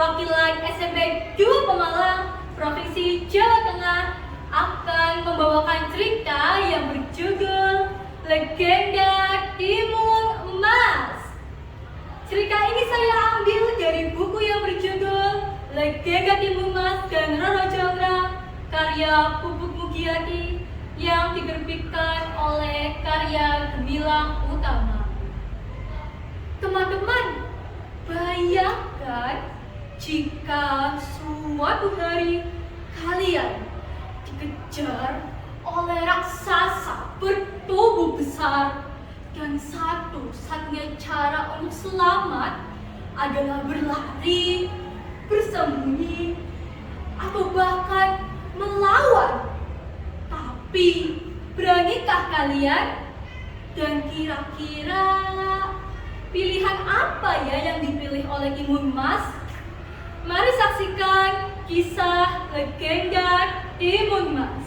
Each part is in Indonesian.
perwakilan SMP 2 Pemalang, Provinsi Jawa Tengah akan membawakan cerita yang berjudul Legenda Timun Emas. Cerita ini saya ambil dari buku yang berjudul Legenda Timun Emas dan Roro Jonggrang karya Puput Mugiati yang diterbitkan oleh Karya Gemilang Utama. Teman-teman, bayangkan jika suatu hari kalian dikejar oleh raksasa bertubuh besar dan satu-satunya cara untuk selamat adalah berlari, bersembunyi, atau bahkan melawan. Tapi beranikah kalian? Dan kira-kira pilihan apa ya yang dipilih oleh Timun Emas? Mari saksikan kisah legenda Timun Emas.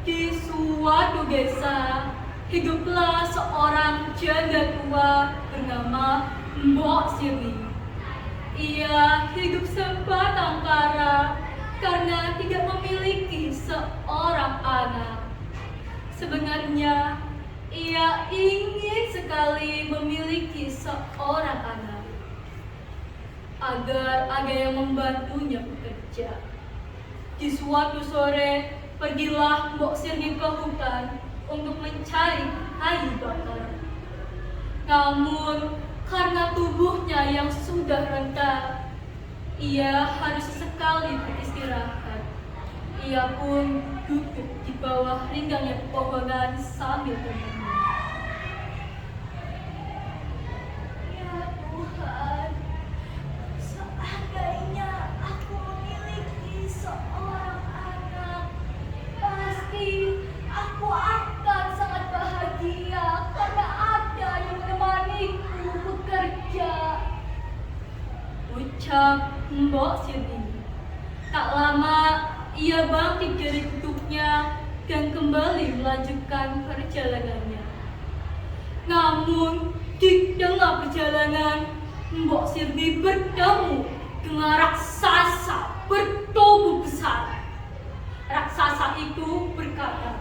Di suatu desa, hiduplah seorang janda tua bernama Mbok Sirni. Ia hidup sebatang kara karena tidak memiliki seorang anak. Sebenarnya, ia ingin sekali memiliki seorang anak agar ada yang membantunya bekerja. Di suatu sore, pergilah Mbok Sirni ke hutan untuk mencari kayu bakar. Namun, karena tubuhnya yang sudah renta, ia harus sesekali beristirahat. Ia pun duduk di bawah ringgangnya pepohonan sambil menenun. Ya Tuhan, seandainya aku memiliki seorang anak, pasti aku akan sangat bahagia karena ada yang menemaniku bekerja, ucap Mbok Sirni. Tak lama ia bangkit dari duduknya dan kembali melanjutkan perjalanannya. Namun di tengah perjalanan, Mbok Sirni bertemu dengan raksasa bertubuh besar. Raksasa itu berkata,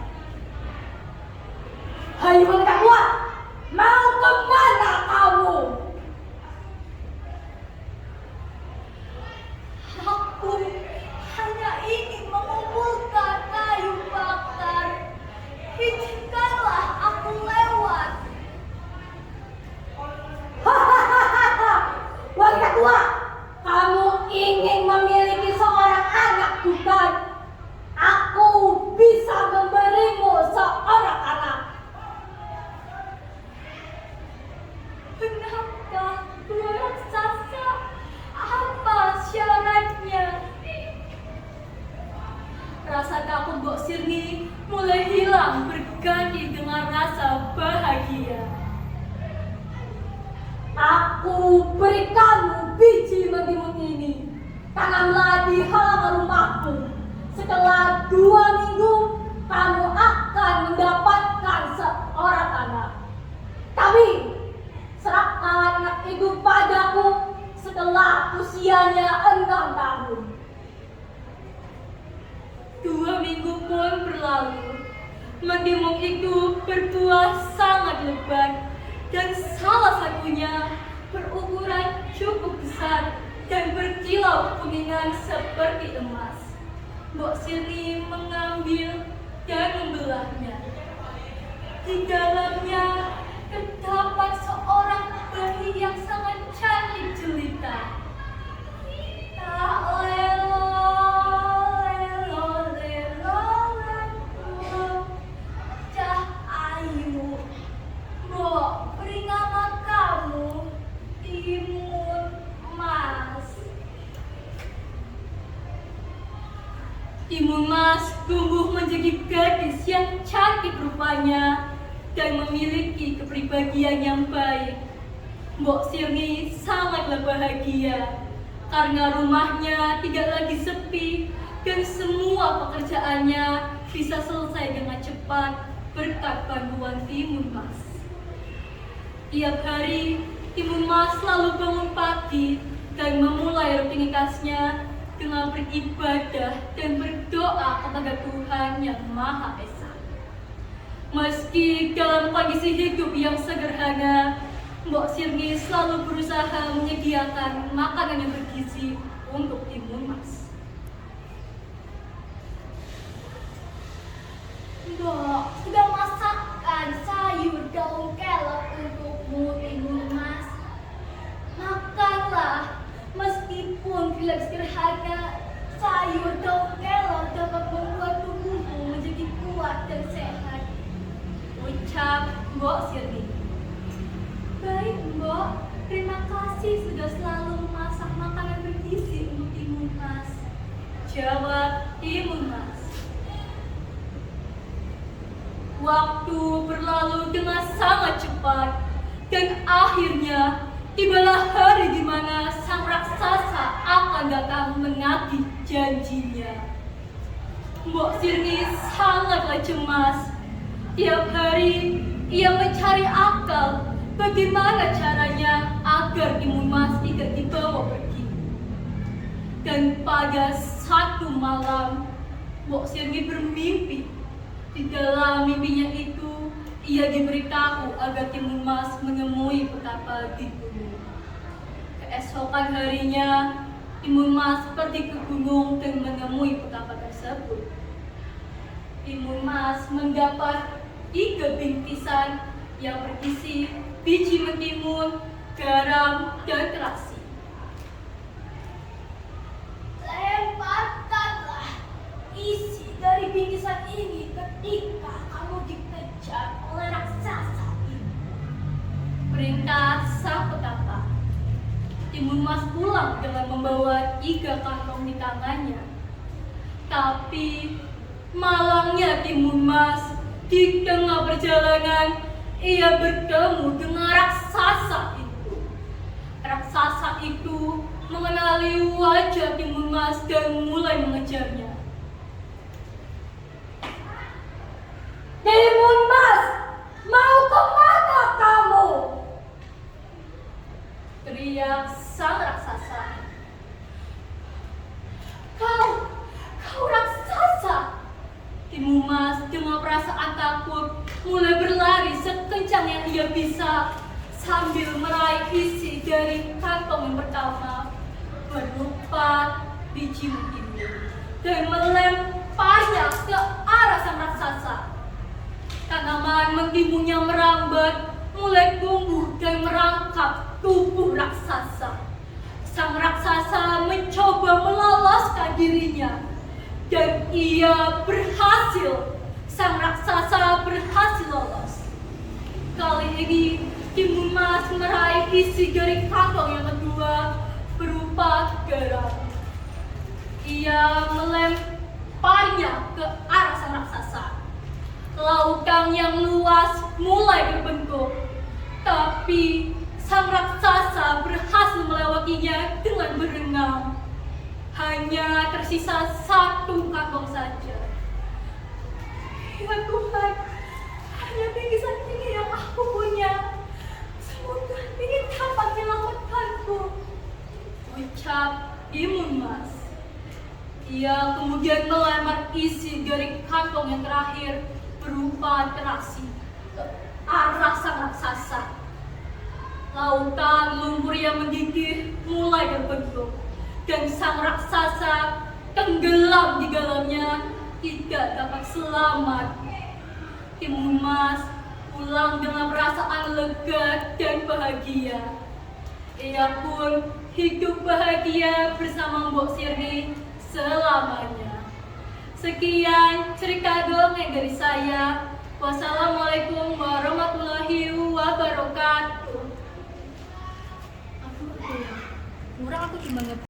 "Hai wanita tua, mau kemana kamu?" "Aku hanya ingin mengumpulkan kayu bakar. Izinkanlah aku lewat." Hahaha, wanita tua, kamu ingin memiliki seorang anak bukan? Aku bisa memberimu seorang anak. "Benarkah, dua raksasa? Apa syaratnya?" Rasa takut Mbok Sirni mulai hilang berganti dengan rasa bahagia. Aku beri kamu biji mentimun ini. Tanamlah di halaman rumahmu. Setelah 2 minggu, kamu akan mendapatkan seorang anak. Tapi, serahkan anak itu padaku setelah usianya 6 tahun. 2 minggu pun berlalu. Mentimun itu berbuah sangat lebat dan salah satunya berukuran cukup besar dan berkilau kuningan seperti emas. Mbok Sirni mengambil dan membelahnya. Di dalamnya terdapat seorang bayi yang sangat cantik jelita. Tak lelo, lelo, lelo, lelo, cah ayu. Mbok beri nama kamu Timun Emas. Timun Emas tumbuh menjadi gadis yang cantik rupanya dan memiliki kepribadian yang baik. Mbok Sirni sangatlah bahagia karena rumahnya tidak lagi sepi dan semua pekerjaannya bisa selesai dengan cepat berkat bantuan Timun Emas. Tiap hari Timun Emas selalu bangun pagi dan memulai rutinitasnya dengan beribadah dan berdoa kepada Tuhan yang Maha Esa. Meski dalam kondisi hidup yang sederhana, Mbok Sirni selalu berusaha menyediakan makanan yang bergizi untuk Timun Mas. Mbok sudah masakkan sayur daun kelor untukmu, Timun Mas. Makanlah, meskipun tidak sederhana, sayur daun kelor dapat membuat tubuhmu menjadi kuat dan sehat. Ucap Mbok Sirni. Baik, Mbok. Terima kasih sudah selalu memasak makanan bergizi untuk Timun Mas. Jawab Timun Mas. Waktu berlalu dengan sangat cepat dan akhirnya tibalah hari di mana sang raksasa akan datang menagih janjinya. Mbok Sirni sangatlah cemas. Tiap hari ia mencari akal bagaimana caranya agar Timun Mas tidak dibawa pergi. Dan pada satu malam, Mbok Sirni bermimpi. Di dalam mimpinya itu, ia diberitahu agar Timun Mas menemui petapa di gunung. Keesokan harinya, Timun Mas pergi ke gunung dan menemui petapa tersebut. Timun Mas mendapat 3 bingkisan yang berisi biji mentimun, garam, dan terasi. Lemparkanlah isi dari bingkisan ini ketika kamu dikejar oleh raksasa ini. Perintah sang petapa. Timun Mas pulang dengan membawa 3 kantong di tangannya. Tapi malangnya Timun Mas, di tengah perjalanan ia bertemu dengan raksasa itu. Raksasa itu mengenali wajah Timun Mas dan mulai mengejarnya. Timun Mas, mau kemana kamu? Teriak sang raksasa. Kau raksasa. Timun Mas dengan perasaan takut mulai berlari sekencang yang ia bisa sambil meraih isi dari kantong yang pertama berupa biji mentimun dan melemparnya ke arah sang raksasa. Tanaman mentimunnya merambat, mulai tumbuh dan merangkap tubuh raksasa. Sang raksasa mencoba meloloskan dirinya dan ia berhasil. Sang raksasa berhasil lolos. Kali ini Timun Mas meraih isi dari kantong yang kedua berupa garam. Ia melemparnya ke arah sang raksasa. Lautan yang luas mulai berbentuk, tapi sang raksasa berhasil melewatinya dengan berenang. Hanya tersisa 1 kantong saja. Ya Tuhan, hanya bingkisan ini yang aku punya. Semoga ini dapat menyelamatkanku, ucap Timun Mas. Ia kemudian melempar isi dari kantong yang terakhir berupa terasi ke arah sang raksasa. Lautan lumpur yang mendidih mulai terbentuk dan sang raksasa tenggelam di dalamnya, tidak dapat selamat. Timun Mas pulang dengan perasaan lega dan bahagia. Ia pun hidup bahagia bersama Mbok Sirni selamanya. Sekian cerita dongeng dari saya. Wassalamualaikum warahmatullahi wabarakatuh. Kurang aku cuma